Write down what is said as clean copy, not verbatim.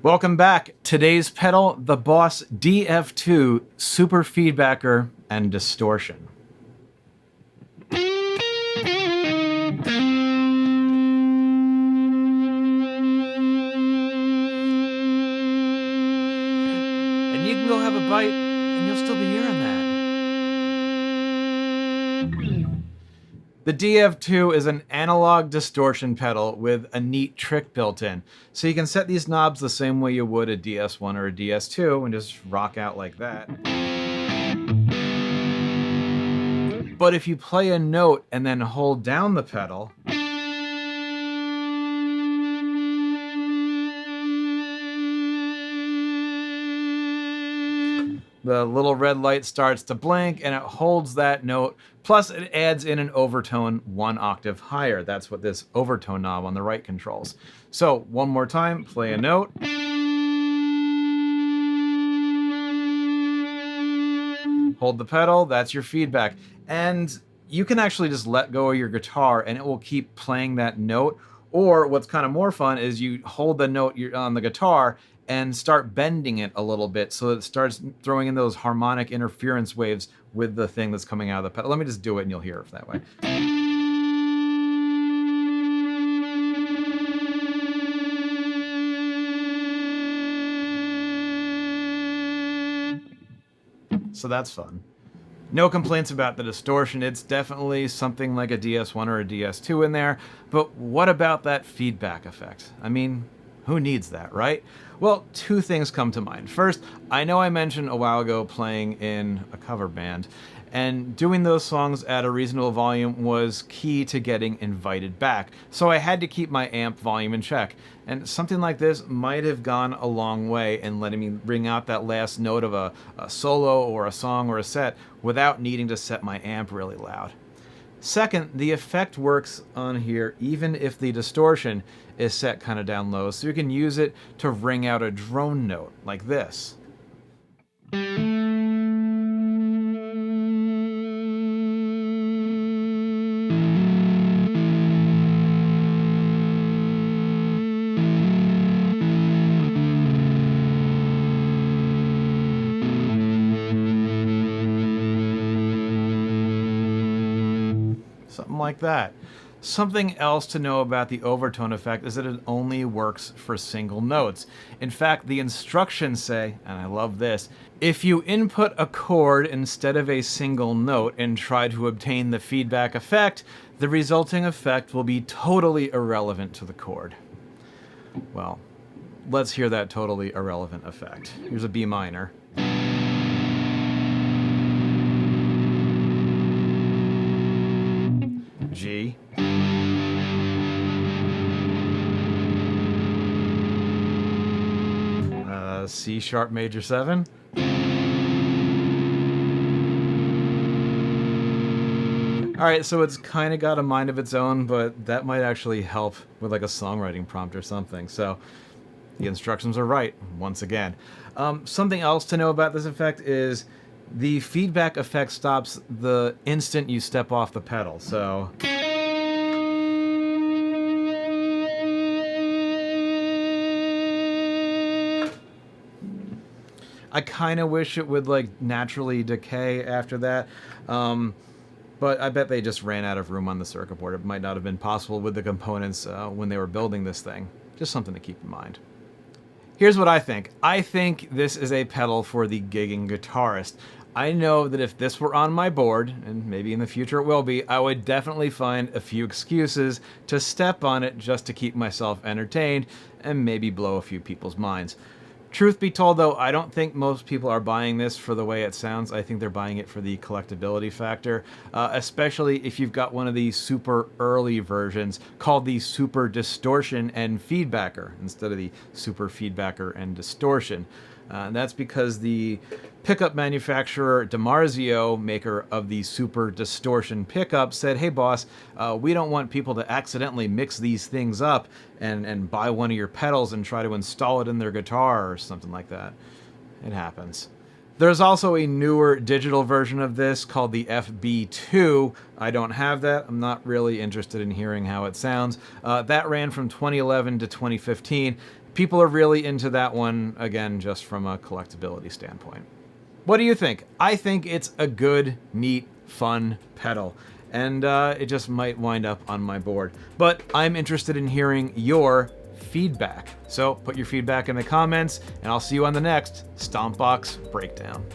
Welcome back. Today's pedal, the Boss DF-2 Super Feedbacker and Distortion. And you can go have a bite and you'll still be hearing that. The DF-2 is an analog distortion pedal with a neat trick built in. So you can set these knobs the same way you would a DS1 or a DS2 and just rock out like that. But if you play a note and then hold down the pedal, the little red light starts to blink and it holds that note, plus it adds in an overtone 1 octave higher. That's what this overtone knob on the right controls. So one more time, play a note. Hold the pedal, that's your feedback. And you can actually just let go of your guitar and it will keep playing that note. Or what's kind of more fun is you hold the note on the guitar and start bending it a little bit so it starts throwing in those harmonic interference waves with the thing that's coming out of the pedal. Let me just do it and you'll hear it that way. So that's fun. No complaints about the distortion. It's definitely something like a DS1 or a DS2 in there, but what about that feedback effect? I mean, who needs that, right? Well, two things come to mind. First, I know I mentioned a while ago playing in a cover band, and doing those songs at a reasonable volume was key to getting invited back. So I had to keep my amp volume in check. And something like this might have gone a long way in letting me bring out that last note of a solo or a song or a set without needing to set my amp really loud. Second, the effect works on here even if the distortion is set kind of down low, so you can use it to ring out a drone note like this. Something like that. Something else to know about the overtone effect is that it only works for single notes. In fact, the instructions say, and I love this, if you input a chord instead of a single note and try to obtain the feedback effect, the resulting effect will be totally irrelevant to the chord. Well, let's hear that totally irrelevant effect. Here's a B minor. G. C sharp major 7. All right, so it's kind of got a mind of its own, but that might actually help with like a songwriting prompt or something. So the instructions are right, once again. Something else to know about this effect is the feedback effect stops the instant you step off the pedal. So I kind of wish it would like naturally decay after that. But I bet they just ran out of room on the circuit board. It might not have been possible with the components when they were building this thing. Just something to keep in mind. Here's what I think. I think this is a pedal for the gigging guitarist. I know that if this were on my board, and maybe in the future it will be, I would definitely find a few excuses to step on it just to keep myself entertained and maybe blow a few people's minds. Truth be told, though, I don't think most people are buying this for the way it sounds. I think they're buying it for the collectability factor, especially if you've got one of these super early versions called the Super Distortion and Feedbacker instead of the Super Feedbacker and Distortion. And that's because the pickup manufacturer DiMarzio, maker of the Super Distortion pickup, said, hey boss, we don't want people to accidentally mix these things up and buy one of your pedals and try to install it in their guitar or something like that. It happens. There's also a newer digital version of this called the FB2. I don't have that. I'm not really interested in hearing how it sounds. That ran from 2011 to 2015. people are really into that one, again, just from a collectability standpoint. What do you think? I think it's a good, neat, fun pedal, and it just might wind up on my board. But I'm interested in hearing your feedback. So put your feedback in the comments, and I'll see you on the next Stompbox Breakdown.